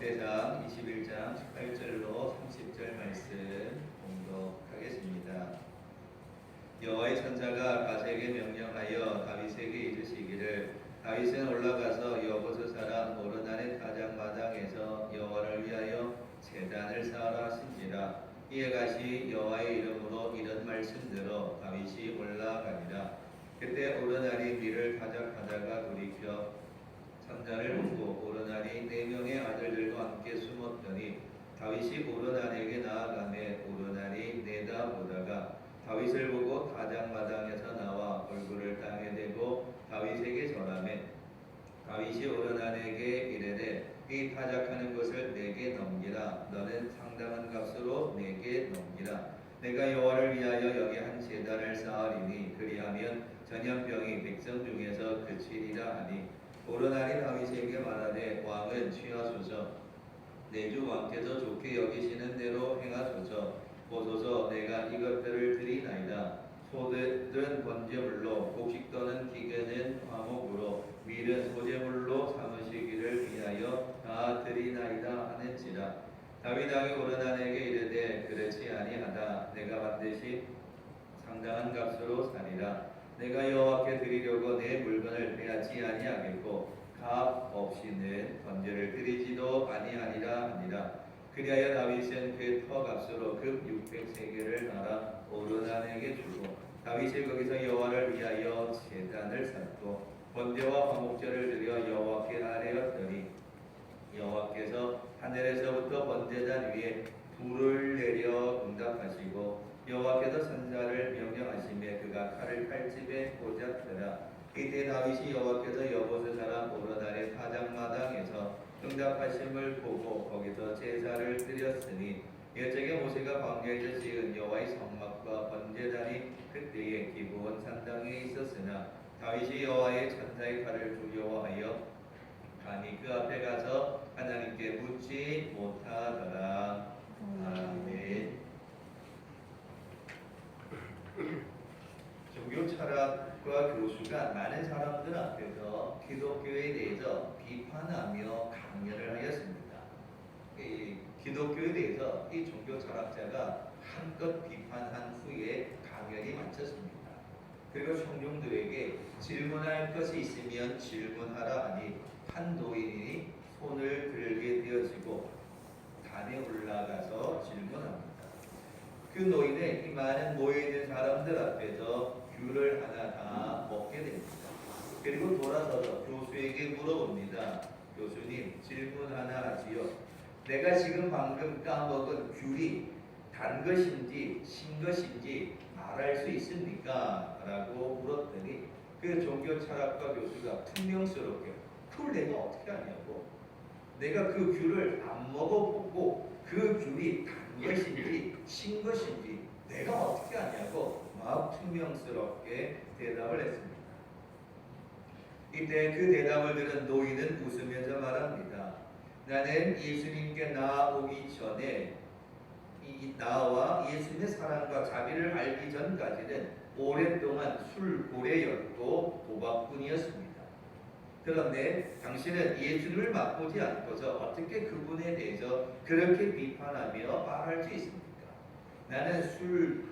역대상 21장 18절로 30절 말씀 공독하겠습니다. 여호와의 천사가 가세에게 명령하여 다윗에게 이르시기를 다윗은 올라가서 여보스 사람 오르난의 타작마당에서 여호와를 위하여 제단을 쌓으라 하신지라. 이에 가시 여호와의 이름으로 이런 말씀대로 다윗이 올라가니라. 그때 오르난이 밀을 타작하다가 돌이켜 상자를 보고 오르난이 4명의 아들들과 함께 숨었더니 다윗이 오르난에게 나아가매 오르난이 내다보다가 다윗을 보고 타작마당에서 나와 얼굴을 땅에 대고 다윗에게 절하매 다윗이 오르난에게 이르되 이 타작하는 것을 내게 넘기라. 너는 상당한 값으로 내게 넘기라. 내가 여호와를 위하여 여기 한 제단을 쌓으리니 그리하면 전염병이 백성 중에서 그치리라 하니 오르난이 다윗에게 말하되 왕은 취하소서. 내 주 왕께서 좋게 여기시는 대로 행하소서. 보소서 내가 이것들을 드리나이다. 소들은 번제물로 곡식 떠는 기계는 화목으로 밀은 소제물로 삼으시기를 위하여 다 드리나이다 하는지라. 다윗 왕이 오르난에게 이르되 그렇지 아니하다. 내가 반드시 상당한 값으로 사리라. 내가 여호와께 드리려고 내 물건을 빼앗지 아니하겠고 값 없이는 번제를 드리지도 아니하리라 하니라. 그리하여 다윗은 그 터값으로 급 600세겔을 알아 오르난에게 주고 다윗이 거기서 여호와를 위하여 제단을 쌓고 번제와 화목제를 드려 여호와께 아뢰었더니 여호와께서 하늘에서부터 번제단 위에 불을 내려 응답하시고 여호와께서 선자를 명령하시매 그가 칼을 칼집에 꽂았더라. 이때 다윗이 여호와께서 여보스 사람 오르난의 타작마당에서 응답하심을 보고 거기서 제사를 드렸으니 이적에 모세가 광야에서 지은 여호와의 성막과 번제단이 그때에 기브온 산당에 있었으나 다윗이 여호와의 천사의 칼을 두려워하여 감히 그 앞에 가서 하나님께 묻지 못하더라. 아멘. 종교 철학과 교수가 많은 사람들 앞에서 기독교에 대해서 비판하며 강연을 하였습니다. 이 기독교에 대해서 이 종교 철학자가 한껏 비판한 후에 강연이 마쳤습니다. 그리고 청중들에게 질문할 것이 있으면 질문하라 하니 한 노인이 손을 들게 되어지고 단에 올라가서 질문합니다. 그 노인은 이 많은 모여있는 사람들 앞에서 귤을 하나 다 먹게 됩니다. 그리고 돌아서서 교수에게 물어봅니다. 교수님, 질문 하나 하지요. 내가 지금 방금 까먹은 귤이 단 것인지 신 것인지 말할 수 있습니까? 라고 물었더니 그 종교 철학과 교수가 퉁명스럽게 그걸 내가 어떻게 하냐고. 내가 그 귤을 안 먹어보고 그 귤이 단 것인지 신 것인지 내가 어떻게 하냐고 막 퉁명스럽게 대답을 했습니다. 이때 그 대답을 들은 노인은 웃으면서 말합니다. 나는 예수님께 나오기 전에 나와 예수님의 사랑과 자비를 알기 전까지는 오랫동안 술고래였고 도박꾼이었습니다. 그런데 당신은 예수님을 맛보지 않고서 어떻게 그분에 대해서 그렇게 비판하며 말할 수 있습니까? 나는 술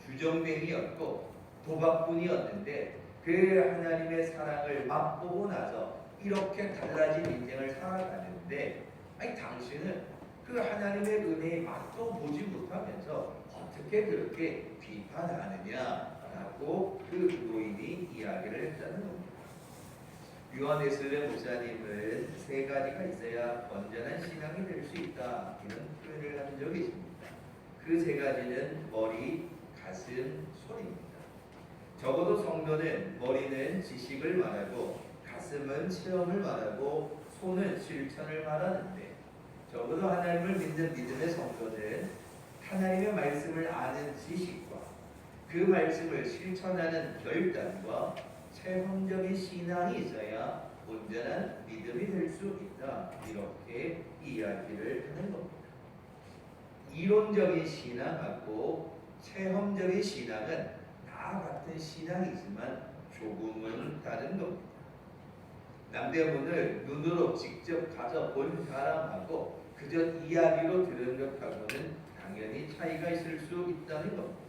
주정뱅이였고 도박꾼이었는데 그 하나님의 사랑을 맛보고 나서 이렇게 달라진 인생을 살아가는데 당신은 그 하나님의 은혜의 맛도 보지 못하면서 어떻게 그렇게 비판하느냐라고 그 노인이 이야기를 했다는 겁니다. 유한 웨슬레 목사님은 3가지가 있어야 건전한 신앙이 될 수 있다 이런 표현을 한 적이 있습니다. 그 3가지는 머리, 가슴, 손입니다. 적어도 성도는 머리는 지식을 말하고 가슴은 체험을 말하고 손은 실천을 말하는데 적어도 하나님을 믿는 믿음의 성도는 하나님의 말씀을 아는 지식과 그 말씀을 실천하는 결단과 체험적인 신앙이 있어야 온전한 믿음이 될 수 있다. 이렇게 이야기를 하는 겁니다. 이론적인 신앙하고 체험적인 신앙은 다 같은 신앙이지만 조금은 다른 겁니다. 남대문을 눈으로 직접 가서 본 사람하고 그저 이야기로 들은 것하고는 당연히 차이가 있을 수 있다는 겁니다.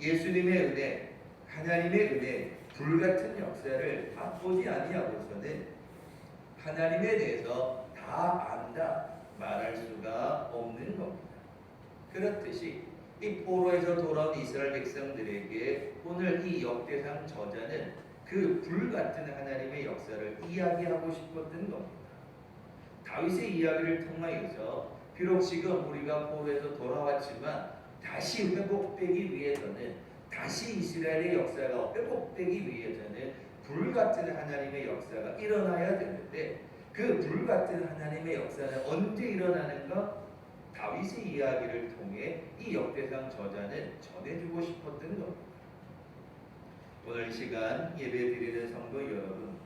예수님의 은혜, 하나님의 은혜, 불같은 역사를 맛보지 아니하고서는 하나님에 대해서 다 안다 말할 수가 없는 겁니다. 그렇듯이 이 포로에서 돌아온 이스라엘 백성들에게 오늘 이 역대상 저자는 그 불같은 하나님의 역사를 이야기하고 싶었던 겁니다. 다윗의 이야기를 통하여서 비록 지금 우리가 포로에서 돌아왔지만 다시 회복되기 위해서는, 다시 이스라엘의 역사가 회복되기 위해서는 불같은 하나님의 역사가 일어나야 되는데, 그 불같은 하나님의 역사는 언제 일어나는가? 다윗의 이야기를 통해 이 역대상 저자는 전해주고 싶었던 겁니다. 오늘 이 시간 예배드리는 성도 여러분,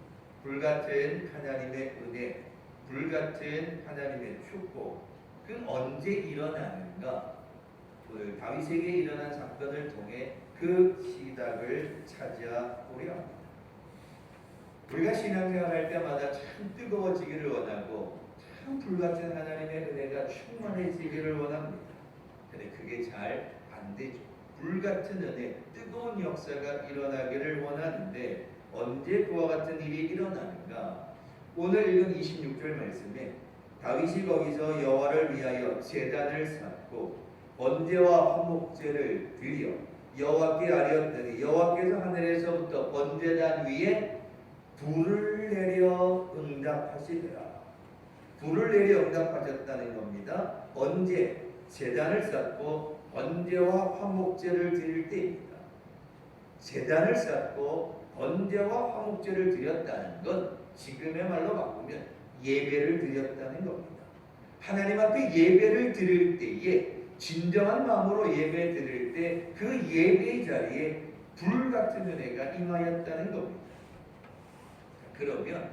불같은 하나님의 은혜, 불같은 하나님의 축복, 그 언제 일어나는가? 오늘 다윗에게 일어난 사건을 통해 그 시작을 찾아보려 합니다. 우리가 신앙생활할 때마다 참 뜨거워지기를 원하고 참 불같은 하나님의 은혜가 충만해지기를 원합니다. 근데 그게 잘 안 되죠. 불같은 은혜, 뜨거운 역사가 일어나기를 원하는데 언제 그와 같은 일이 일어나는가? 오늘 읽은 26절 말씀에 다윗이 거기서 여호와를 위하여 제단을 쌓고 번제와 화목제를 드려 여호와께 아뢰었더니 여호와께서 하늘에서부터 번제단 위에 불을 내려 응답하시더라. 불을 내려 응답하셨다는 겁니다. 언제? 제단을 쌓고 번제와 화목제를 드릴 때입니다. 제단을 쌓고 번제와 화목제를 드렸다는 건 지금의 말로 바꾸면 예배를 드렸다는 겁니다. 하나님 앞에 예배를 드릴 때에, 진정한 마음으로 예배 드릴 때 그 예배의 자리에 불같은 은혜가 임하였다는 겁니다. 그러면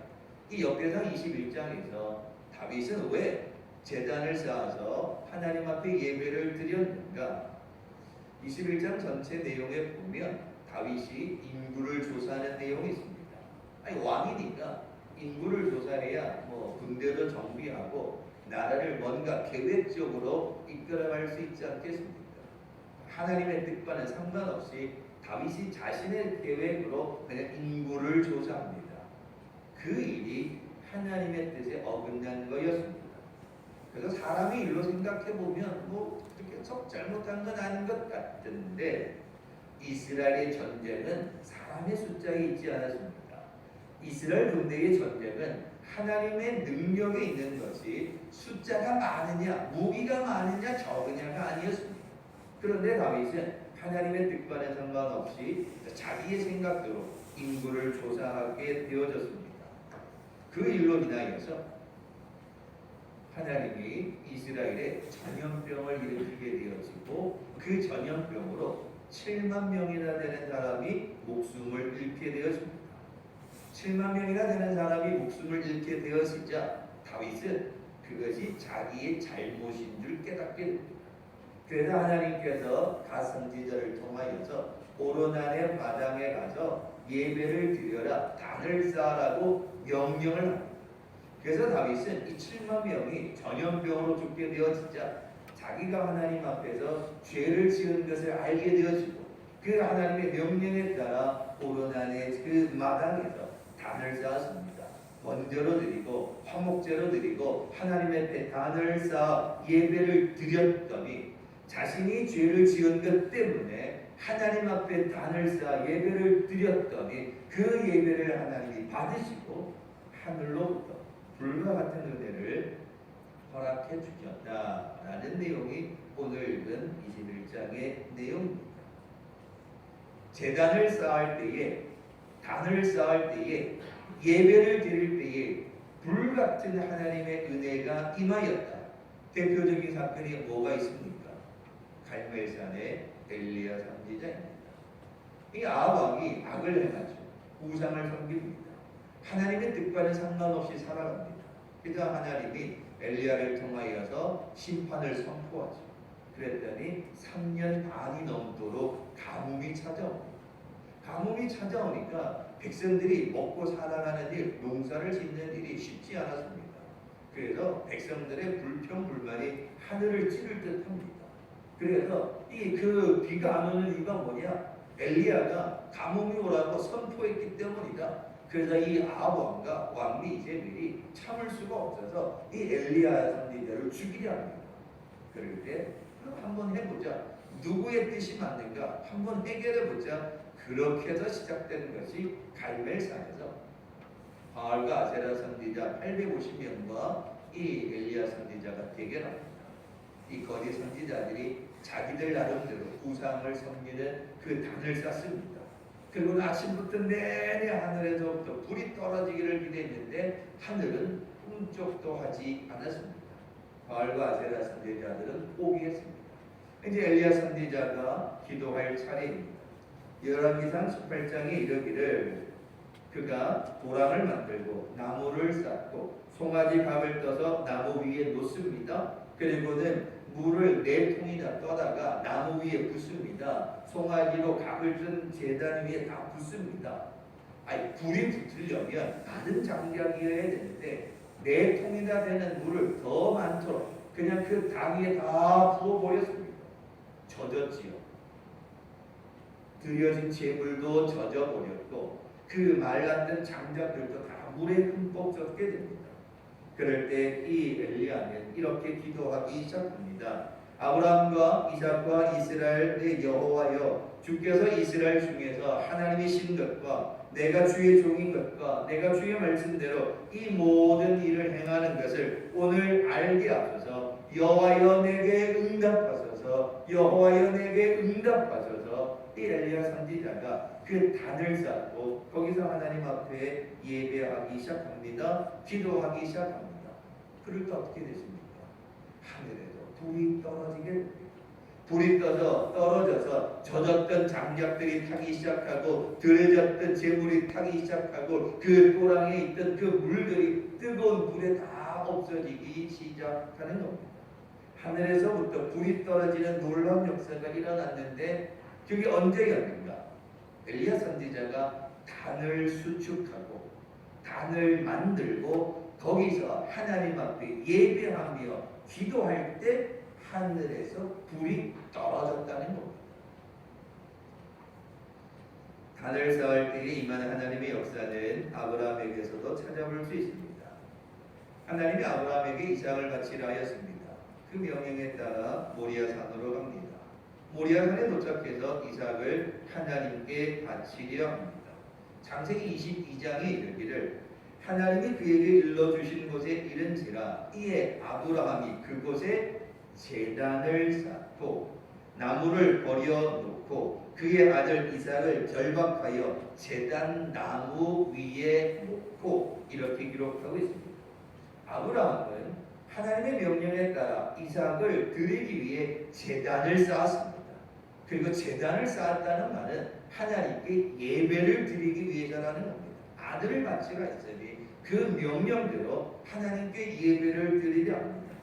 이 역대상 21장에서 다윗은 왜 제단을 쌓아서 하나님 앞에 예배를 드렸는가? 21장 전체 내용에 보면 다윗이 인구를 조사하는 내용이 있습니다. 아니, 왕이니까 인구를 조사해야 군대도 정비하고 나라를 뭔가 계획적으로 이끌어갈 수 있지 않겠습니까? 하나님의 뜻과는 상관없이 다윗이 자신의 계획으로 그냥 인구를 조사합니다. 그 일이 하나님의 뜻에 어긋난 거였습니다. 그래서 사람의 일로 생각해 보면 그렇게 썩 잘못한 건 아닌 것 같은데, 이스라엘의 전쟁은 사람의 숫자에 있지 않았습니다. 이스라엘 군대의 전쟁은 하나님의 능력에 있는 것이 숫자가 많으냐, 무기가 많으냐, 적으냐가 아니었습니다. 그런데 다윗은 하나님의 뜻과는 상관없이 자기의 생각대로 인구를 조사하게 되어졌습니다. 그 일로 인하여서 하나님이 이스라엘에 전염병을 일으키게 되어지고 그 전염병으로 7만 명이나 되는 사람이 목숨을 잃게 되었습니다. 7만 명이나 되는 사람이 목숨을 잃게 되었으자 다윗은 그것이 자기의 잘못인 줄 깨닫게 됩니다. 그래서 하나님께서 가성지절을 통하여서 오르난의 마당에 가서 예배를 드려라, 단을 쌓으라고 명령을 합니다. 그래서 다윗은 이 7만 명이 전염병으로 죽게 되어지자 자기가 하나님 앞에서 죄를 지은 것을 알게 되어지고 그 하나님의 명령에 따라 오르난의 그 마당에서 단을 쌓았습니다. 번제로 드리고 화목제로 드리고 하나님 앞에 단을 쌓아 예배를 드렸더니 자신이 죄를 지은 것 때문에 하나님 앞에 단을 쌓아 예배를 드렸더니 그 예배를 하나님이 받으시고 하늘로부터 불과 같은 은혜를 허락해 주셨다라는 내용이 오늘 읽은 21장의 내용입니다. 제단을 쌓을 때에, 단을 쌓을 때에, 예배를 드릴 때에 불같은 하나님의 은혜가 임하였다. 대표적인 사건이 뭐가 있습니까? 갈멜산의 엘리야 선지자입니다. 이 아합이 악을 행하죠. 우상을 섬깁니다. 하나님의 뜻과는 상관없이 살아갑니다. 그래서 하나님이 엘리야를 통하여서 심판을 선포하죠. 그랬더니 3년 반이 넘도록 가뭄이 찾아옵니다. 가뭄이 찾아오니까 백성들이 먹고 살아가는 일, 농사를 짓는 일이 쉽지 않았습니다. 그래서 백성들의 불평 불만이 하늘을 찌를 듯합니다. 그래서 이 그 비가 안 오는 이유가 뭐냐? 엘리야가 가뭄이 오라고 선포했기 때문이다. 그래서 이 아합 왕과 왕비 이제벨이 참을 수가 없어서 이 엘리야 선지자를 죽이려 합니다. 그럴 때 그럼 한번 해보자. 누구의 뜻이 맞는가? 한번 해결해보자. 그렇게 해서 시작되는 것이 갈멜산에서 바알과 아세라 선지자 850명과 이 엘리야 선지자가 대결합니다. 이 거짓 선지자들이 자기들 나름대로 우상을 섬기는 그 단을 쌓습니다. 그리고 아침부터 내내 하늘에서부터 불이 떨어지기를 기대했는데 하늘은 꿈쩍도 하지 않았습니다. 바알과 아세라 선지자들은 포기했습니다. 이제 엘리야 선지자가 기도할 차례입니다. 열왕기상 18장에 이르기를 그가 도랑을 만들고 나무를 쌓고 송아지 밥을 떠서 나무 위에 놓습니다. 그리고는 물을 4통이나 떠다가 나무 위에 붓습니다. 송아지로 각을 뜬 제단 위에 다 붓습니다. 아니 불이 붙으려면 많은 장작이어야 되는데 4통이나 되는 물을 더 많도록 그냥 그 당 위에 다 부어버렸습니다. 젖었지요. 들여진 재물도 젖어버렸고 그 말랐던 장작들도 다 물에 흠뻑 젖게 됩니다. 그럴 때 이 엘리야는 이렇게 기도하기 시작합니다. 아브라함과 이삭과 이스라엘의 여호와여, 주께서 이스라엘 중에서 하나님이신 것과 내가 주의 종인 것과 내가 주의 말씀대로 이 모든 일을 행하는 것을 오늘 알게 하소서. 여호와여 내게 응답하소서. 여호와여 내게 응답하소서. 이 엘리야 선지자가 그 단을 쌓고 거기서 하나님 앞에 예배하기 시작합니다. 기도하기 시작합니다. 그럴 때 어떻게 되십니까? 하늘에도 불이 떨어지게 됩니다. 불이 떨어져서 젖었던 장작들이 타기 시작하고 들여졌던 재물이 타기 시작하고 그 또랑에 있던 그 물들이 뜨거운 불에 다 없어지기 시작하는 겁니다. 하늘에서부터 불이 떨어지는 놀라운 역사가 일어났는데 그게 언제였는가? 엘리야 선지자가 단을 수축하고 단을 만들고 거기서 하나님 앞에 예배하며 기도할 때 하늘에서 불이 떨어졌다는 겁니다. 단을 쌓을 때에 임하는 하나님의 역사는 아브라함에게서도 찾아볼 수 있습니다. 하나님이 아브라함에게 이삭을 바치라 하였습니다. 그 명령에 따라 모리아 산으로 갑니다. 모리아 산에 도착해서 이삭을 하나님께 바치려 합니다. 창세기 22장에 이르기를 하나님이 그에게 일러주신 곳에 이른지라 이에 아브라함이 그곳에 제단을 쌓고 나무를 버려놓고 그의 아들 이삭을 절박하여 제단 나무 위에 놓고 이렇게 기록하고 있습니다. 아브라함은 하나님의 명령에 따라 이삭을 드리기 위해 제단을 쌓았습니다. 그리고 제단을 쌓았다는 말은 하나님께 예배를 드리기 위해서라는 겁니다. 아들을 바치라 했으니 그 명령대로 하나님께 예배를 드리려 합니다.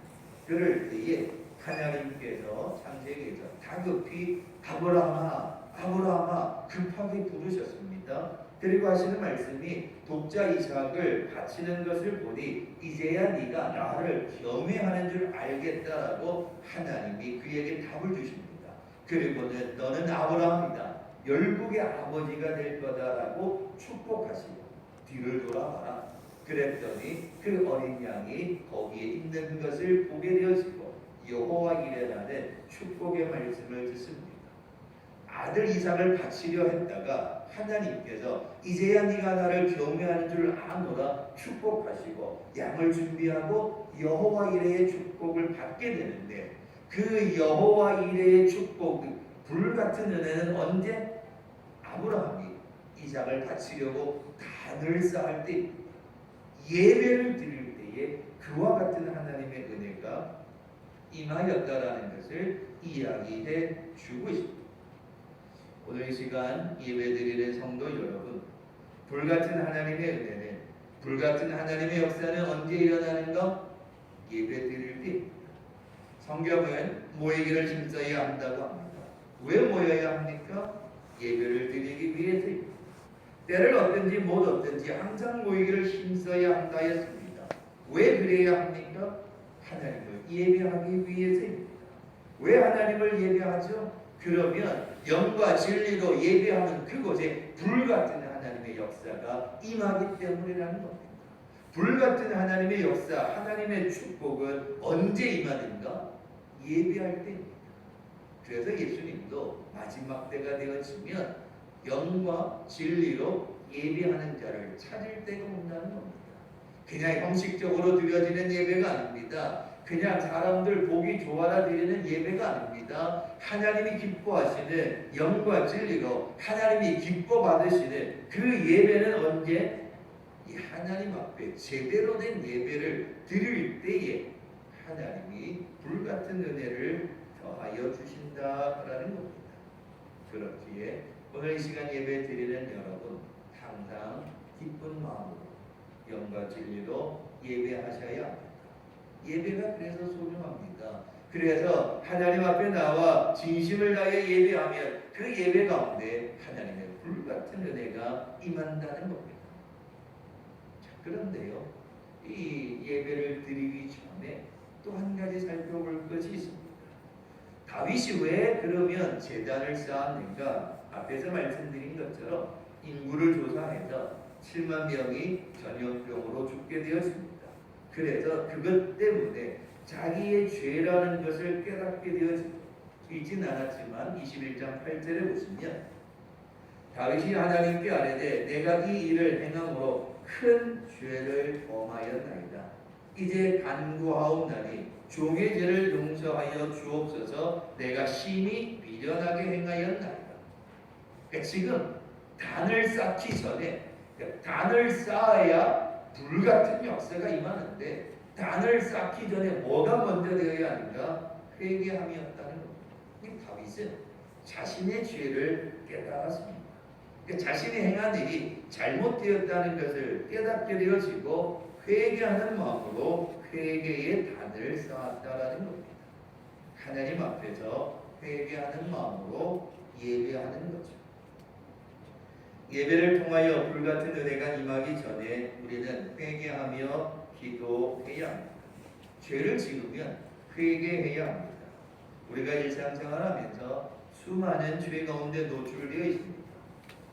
그럴 때에 하나님께서 창세기에서 다급히 아브라함아 아브라함아 급하게 부르셨습니다. 그리고 하시는 말씀이 독자 이삭을 바치는 것을 보니 이제야 네가 나를 경외하는 줄 알겠다라고 하나님이 그에게 답을 주십니다. 그리고는 너는 아브라함이다. 열국의 아버지가 될 거다라고 축복하시고 뒤를 돌아봐라. 그랬더니 그 어린 양이 거기에 있는 것을 보게 되어지고 여호와 이레라는 축복의 말씀을 듣습니다. 아들 이삭을 바치려 했다가 하나님께서 이제야 네가 나를 경외하는 줄 아노라 축복하시고 양을 준비하고 여호와 이레의 축복을 받게 되는데 그 여호와 이레의 축복 불같은 은혜는 언제? 아브라함이 이삭을 바치려고 단을 쌓을 때 예배를 드릴 때에 그와 같은 하나님의 은혜가 임하였다라는 것을 이야기해 주고 있습니다. 오늘 이 시간 예배드리는 성도 여러분, 불같은 하나님의 은혜는 불같은 하나님의 역사는 언제 일어나는가? 예배드릴 때입니다. 성경은 모이기를 힘써야 한다고 합니다. 왜 모여야 합니까? 예배를 드리기 위해서입니다. 때를 얻든지 못 얻든지 항상 모이기를 힘써야 한다 했습니다. 왜 그래야 합니까? 하나님을 예배하기 위해서입니다. 왜 하나님을 예배하죠? 그러면 영과 진리로 예배하는 그곳에 불같은 하나님의 역사가 임하기 때문이라는 겁니다. 불같은 하나님의 역사, 하나님의 축복은 언제 임하는가? 예배할 때입니다. 그래서 예수님도 마지막 때가 되어지면 영과 진리로 예배하는 자를 찾을 때가 온다는 겁니다. 그냥 형식적으로 드려지는 예배가 아닙니다. 그냥 사람들 보기 좋아라 드리는 예배가 아닙니다. 하나님이 기뻐하시는 영과 진리로 하나님이 기뻐 받으시는 그 예배는 언제? 이 하나님 앞에 제대로 된 예배를 드릴 때에 하나님이 불같은 은혜를 더하여 주신다라는 겁니다. 그렇기에 오늘 이 시간 예배 드리는 여러분 항상 기쁜 마음으로 영과 진리로 예배하셔야 합니다. 예배가 그래서 소중합니다. 그래서 하나님 앞에 나와 진심을 다해 예배하면 그 예배 가운데 하나님의 불같은 은혜가 임한다는 겁니다. 자, 그런데요, 이 예배를 드리기 전에 또 한 가지 살펴볼 것이 있습니다. 다윗이 왜 그러면 제단을 쌓았는가? 앞에서 말씀드린 것처럼 인구를 조사해서 7만 명이 전염병으로 죽게 되었습니다. 그래서 그것 때문에 자기의 죄라는 것을 깨닫게 되어지진 않았지만 21장 8절에 보시면 다윗이 하나님께 아뢰되 내가 이 일을 행함으로 큰 죄를 범하였나이다. 이제 간구하옵나니 종의 죄를 용서하여 주옵소서. 내가 심히 미련하게 행하였나이다. 그러니까 지금 단을 쌓기 전에 단을 쌓아야 불같은 역사가 임하는데 단을 쌓기 전에 뭐가 먼저 되어야 하는가? 회개함이었다는 겁니다. 다윗은 자신의 죄를 깨달았습니다. 그러니까 자신이 행한 일이 잘못되었다는 것을 깨닫게 되어지고 회개하는 마음으로 회개의 단을 쌓았다라는 겁니다. 하나님 앞에서 회개하는 마음으로 예배하는 거죠. 예배를 통하여 불같은 은혜가 임하기 전에 우리는 회개하며 기도해야 합니다. 죄를 지으면 회개해야 합니다. 우리가 일상생활하면서 수많은 죄 가운데 노출되어 있습니다.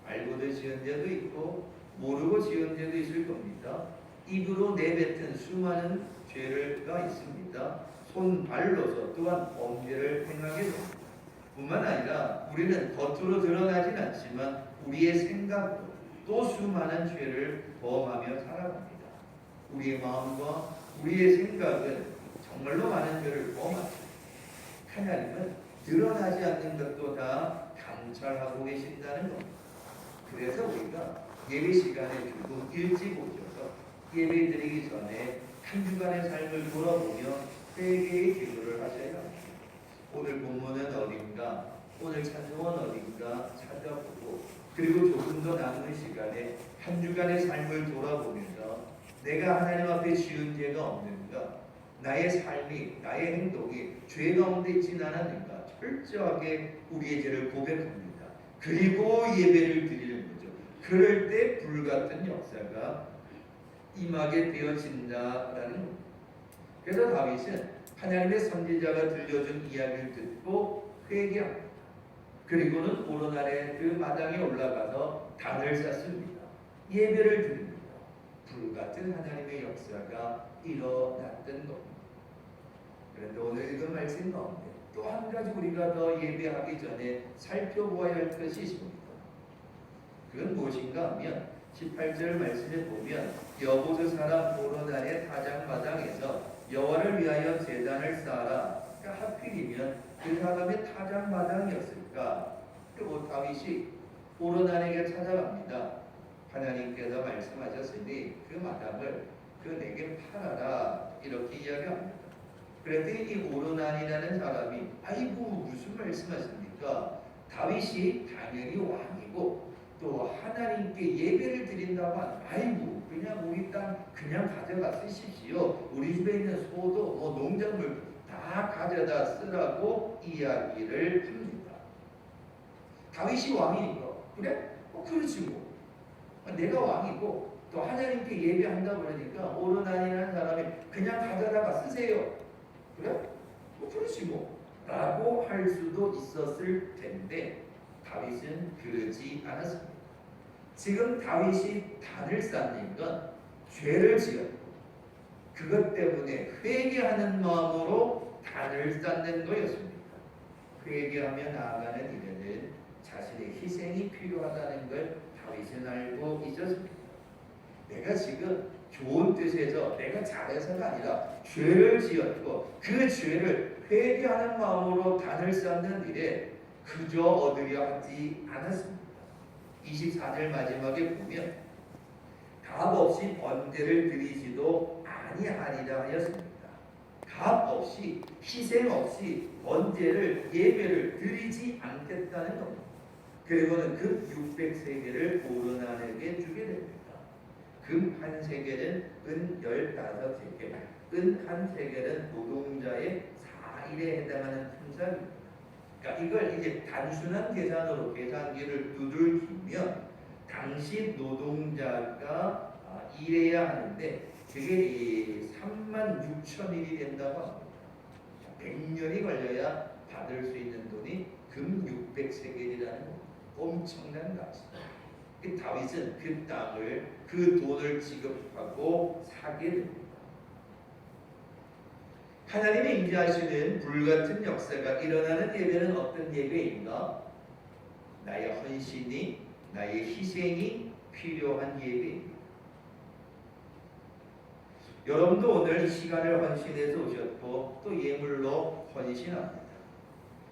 알고도 지은 죄도 있고 모르고 지은 죄도 있을 겁니다. 입으로 내뱉은 수많은 죄가 있습니다. 손, 발로서 또한 범죄를 행하게 됩니다. 뿐만 아니라 우리는 겉으로 드러나진 않지만 우리의 생각으로 또 수많은 죄를 범하며 살아갑니다. 우리의 마음과 우리의 생각은 정말로 많은 죄를 범합니다. 하나님은 드러나지 않는 것도 다 감찰하고 계신다는 겁니다. 그래서 우리가 예배 시간에 조금 일찍 오셔서 예배 드리기 전에 한 주간의 삶을 돌아보며 회개의 기도를 하셔야 합니다. 오늘 본문은 어딘가, 오늘 찬송은 어딘가 찾아보고 그리고 조금 더 남은 시간에 한 주간의 삶을 돌아보면서 내가 하나님 앞에 지은 죄가 없는가, 나의 삶이, 나의 행동이 죄 가운데 있지는 않았는가 철저하게 우리의 죄를 고백합니다. 그리고 예배를 드리는 거죠. 그럴 때 불같은 역사가 임하게 되어진다라는 겁니다. 그래서 다윗은 하나님의 선지자가 들려준 이야기를 듣고 회개합니다. 그리고는 오르날의 그 마당에 올라가서 단을 쌓습니다. 예배를 드립니다. 불같은 하나님의 역사가 일어났던 겁니다. 그런데 오늘 읽은 말씀 가운데 또 한 가지 우리가 더 예배하기 전에 살펴보아야 할 것이 있습니다. 그건 무엇인가 하면 18절 말씀에 보면 여보스 사람 오르날의 타작마당에서 여호와를 위하여 제단을 쌓아라. 그러니까 하필이면 그 사람의 타작마당이었을까? 그리고 다윗이 오르날에게 찾아갑니다. 하나님께서 말씀하셨으니 그 마당을 내게 팔아라 이렇게 이야기합니다. 그랬더니 이 오르날이라는 사람이 아이고 무슨 말씀하십니까? 다윗이 당연히 왕이고 또 하나님께 예배를 드린다고 하면 아이고 그냥 우리 땅 그냥 가져가 쓰십시오. 우리 집에 있는 소도 농작물 다 가져다 쓰라고 이야기를 합니다. 다윗이 왕이니까. 그래? 그렇지 뭐. 내가 왕이고 또 하나님께 예배한다 그러니까 오르나니라는 사람이 그냥 가져다가 쓰세요. 그래? 그렇지 뭐. 라고 할 수도 있었을 텐데 다윗은 그러지 않았습니다. 지금 다윗이 단을 쌓는 건 죄를 지었고 그것 때문에 회개하는 마음으로 단을 쌓는 거였습니다. 회개하며 나아가는 일에는 자신의 희생이 필요하다는 걸 다윗은 알고 있었습니다. 내가 지금 좋은 뜻에서 내가 잘해서가 아니라 죄를 지었고 그 죄를 회개하는 마음으로 단을 쌓는 일에 그저 얻으려 하지 않았습니다. 24절 마지막에 보면 값없이 번제를 드리지도 아니하리라 하였습니다. 값없이 희생 없이 번제를 예배를 드리지 않겠다는 겁니다. 그리고는 금 600세겔을 오르나에게 주게 됩니다. 금 한 세겔은 은 15세겔, 은 한 세겔은 노동자의 4일에 해당하는 품삯입니다. 그러니까 이걸 이제 단순한 계산으로 계산기를 두들기면 당시 노동자가 일해야 하는데 그게 36,000일이 된다고 합니다. 100년이 걸려야 받을 수 있는 돈이 금 600세겔이라는 엄청난 값입니다. 다윗은 그 땅을 그 돈을 지급하고 사게 됩니다. 하나님이 임재하시는 불같은 역사가 일어나는 예배는 어떤 예배인가? 나의 헌신이 나의 희생이 필요한 예배입니다. 여러분도 오늘 이 시간을 헌신해서 오셨고 또 예물로 헌신합니다.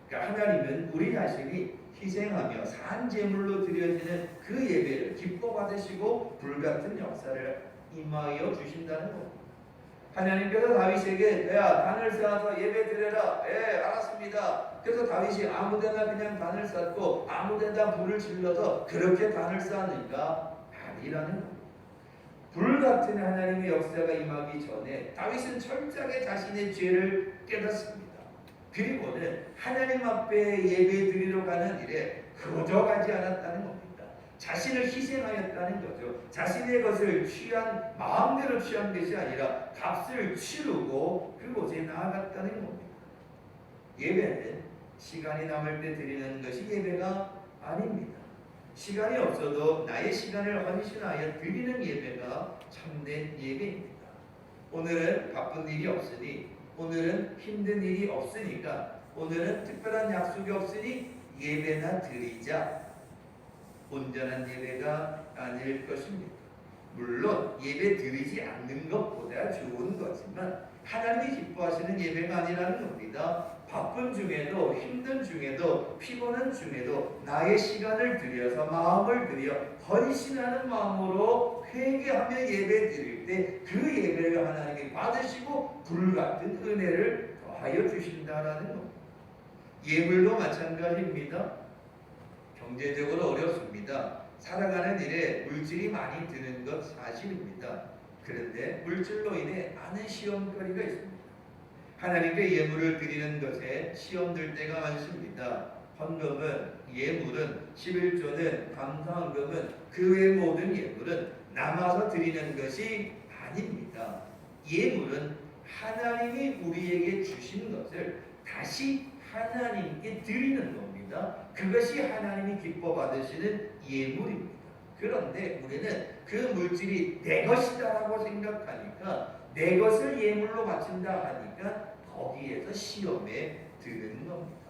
그러니까 하나님은 우리 자신이 희생하며 산 제물로 드려지는 그 예배를 기뻐 받으시고 불같은 역사를 임하여 주신다는 겁니다. 하나님께서 다윗에게 야 단을 쌓아서 예배 드려라. 예 알았습니다. 그래서 다윗이 아무데나 그냥 단을 쌓고 아무데나 불을 질러서 그렇게 단을 쌓는가? 아니라는 겁니다. 불같은 하나님의 역사가 임하기 전에 다윗은 철저하게 자신의 죄를 깨닫습니다. 그리고는 하나님 앞에 예배 드리러 가는 일에 그저 가지 않았다는 겁니다. 자신을 희생하였다는 거죠. 자신의 것을 취한 마음대로 취한 것이 아니라 값을 치르고 그곳에 나아갔다는 겁니다. 예배는 시간이 남을 때 드리는 것이 예배가 아닙니다. 시간이 없어도 나의 시간을 헌신하여 드리는 예배가 참된 예배입니다. 오늘은 바쁜 일이 없으니 오늘은 힘든 일이 없으니까 오늘은 특별한 약속이 없으니 예배나 드리자. 온전한 예배가 아닐 것입니다. 물론 예배 드리지 않는 것보다 좋은 거지만 하나님이 기뻐하시는 예배가 아니라는 겁니다. 바쁜 중에도 힘든 중에도 피곤한 중에도 나의 시간을 들여서 마음을 들여 헌신하는 마음으로 회개하며 예배 드릴 때 그 예배를 하나님이 받으시고 불같은 은혜를 더하여 주신다라는 겁니다. 예물도 마찬가지입니다. 경제적으로 어렵습니다. 살아가는 일에 물질이 많이 드는 것 사실입니다. 그런데 물질로 인해 많은 시험거리가 있습니다. 하나님께 예물을 드리는 것에 시험될 때가 많습니다. 헌금은, 예물은, 11조는, 감사헌금은 그 외 모든 예물은 남아서 드리는 것이 아닙니다. 예물은 하나님이 우리에게 주신 것을 다시 하나님께 드리는 겁니다. 그것이 하나님이 기뻐 받으시는 예물입니다. 그런데 우리는 그 물질이 내 것이다라고 생각하니까 내 것을 예물로 바친다 하니까 거기에서 시험에 드는 겁니다.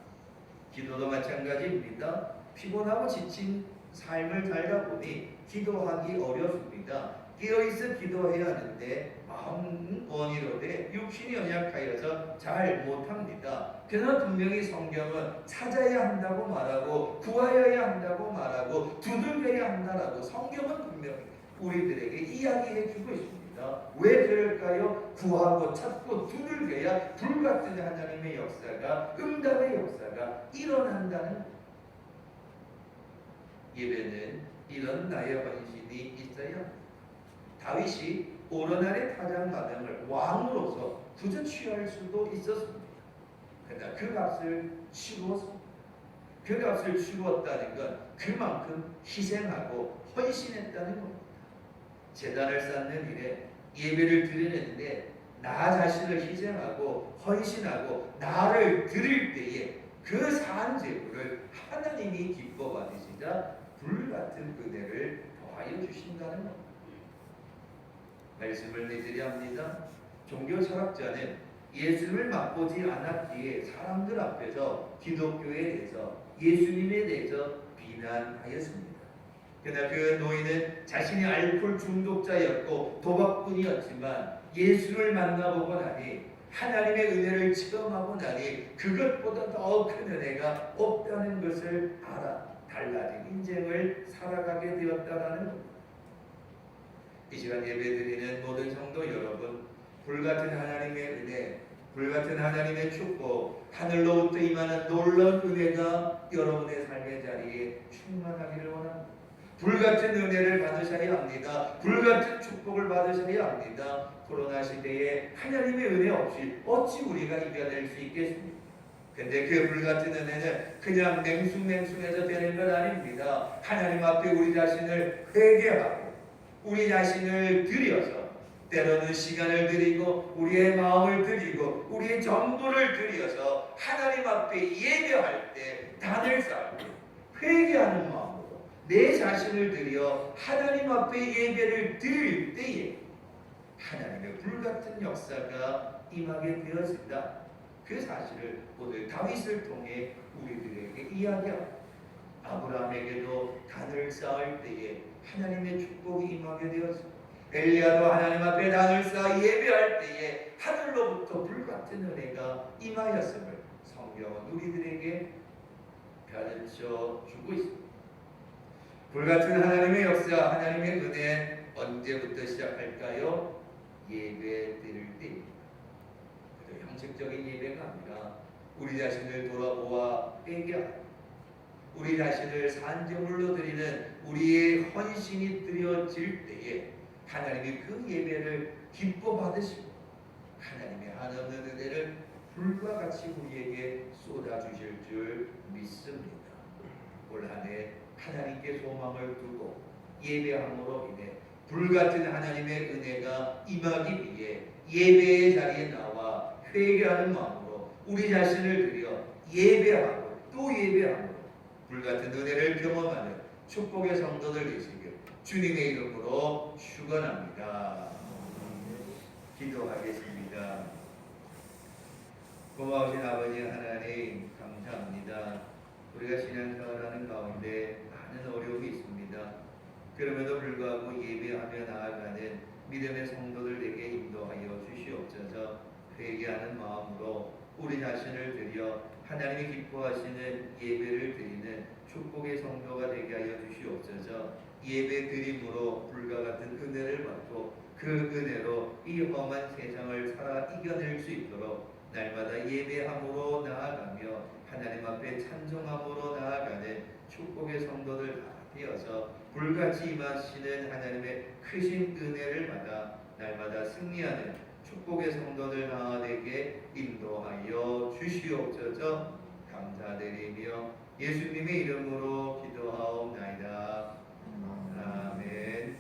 기도도 마찬가지입니다. 피곤하고 지친 삶을 살다 보니 기도하기 어렵습니다. 깨어있어 기도해야 하는데 마음은 원이로되 육신이 연약하여서 잘 못합니다. 그러나 분명히 성경은 찾아야 한다고 말하고 구하여야 한다고 말하고 두들겨야 한다라고 성경은 분명히 우리들에게 이야기해 주고 있습니다. 왜 그럴까요? 구하고 찾고 두들겨야 불같은 하나님의 역사가 응답의 역사가 일어난다는 예배는 이런 나의 헌신이 있어야 합니다. 다윗이 오르날의 타작마당을 왕으로서 그저 취할 수도 있었습니다. 그러나 그 값을 치루었습니다. 그 값을 치루었다는 건 그만큼 희생하고 헌신했다는 겁니다. 제단을 쌓는 일에 예배를 드리는데 나 자신을 희생하고 헌신하고 나를 드릴 때에 그 산 제물을 하나님이 기뻐 받으시자 불같은 은혜를 더하여 주신다는 겁니다. 말씀을 내드려 합니다. 종교 철학자는 예수를 맛보지 않았기에 사람들 앞에서 기독교에 대해서 예수님에 대해서 비난하였습니다. 그러나 그 노인은 자신이 알코올 중독자였고 도박꾼이었지만 예수를 만나보고 나니 하나님의 은혜를 체험하고 나니 그것보다 더 큰 은혜가 없다는 것을 알아 달라진 인생을 살아가게 되었다라는 겁니다. 이 시간 예배드리는 모든 성도 여러분, 불같은 하나님의 은혜, 불같은 하나님의 축복, 하늘로부터 임하는 놀라운 은혜가 여러분의 삶의 자리에 충만하기를 원합니다. 불같은 은혜를 받으셔야 합니다. 불같은 축복을 받으셔야 합니다. 코로나 시대에 하나님의 은혜 없이 어찌 우리가 이겨낼 수 있겠습니까? 근데 그 불같은 은혜는 그냥 맹숭맹숭해서 되는 건 아닙니다. 하나님 앞에 우리 자신을 회개하고 우리 자신을 드려서 때로는 시간을 드리고 우리의 마음을 드리고 우리의 전부를 드려서 하나님 앞에 예배할 때 단을 쌓고 회개하는 마음으로 내 자신을 드려 하나님 앞에 예배를 드릴 때에 하나님의 불같은 역사가 임하게 되었습니다. 그 사실을 오늘 다윗을 통해 우리들에게 이야기합니다. 아브라함에게도 단을 쌓을 때에 하나님의 축복이 임하게 되었습니다. 엘리야도 하나님 앞에 단을 쌓아 예배할 때에 하늘로부터 불같은 은혜가 임하였음을 성경은 우리들에게 가르쳐 주고 있습니다. 불같은 하나님의 역사, 하나님의 은혜 언제부터 시작할까요? 예배 드릴 때입니다. 그저 형식적인 예배가 아니라 우리 자신을 돌아보아 회개하고 우리 자신을 산제물로 드리는 우리의 헌신이 드려질 때에 하나님이 그 예배를 기뻐 받으시고 하나님의 한없는 은혜를 불과 같이 우리에게 쏟아주실 줄 믿습니다. 올 한 해 하나님께 소망을 두고 예배함으로 인해 불같은 하나님의 은혜가 임하기 위해 예배의 자리에 나와 회개하는 마음으로 우리 자신을 드려 예배하고 또 예배함으로 불같은 은혜를 경험하는 축복의 성도들 되시길 주님의 이름으로 축원합니다. 기도하겠습니다. 고마우신 아버지 하나님 감사합니다. 우리가 신앙생활하는 가운데 많은 어려움이 있습니다. 그럼에도 불구하고 예배하며 나아가는 믿음의 성도들에게 인도하여 주시옵소서. 회개하는 마음으로 우리 자신을 드려 하나님이 기뻐하시는 예배를 드리는 축복의 성도가 되게 하여 주시옵소서. 예배 드림으로 불과 같은 은혜를 받고 그 은혜로 이 험한 세상을 살아 이겨낼 수 있도록 날마다 예배함으로 나아가며 하나님 앞에 찬송함으로 나아가는 축복의 성도들 다 되어서 불같이 임하시는 하나님의 크신 은혜를 받아 날마다 승리하는 축복의 성도들 다 되게 인도하여 주시옵소서. 감사드리며 예수님의 이름으로 기도하옵나이다. 아멘.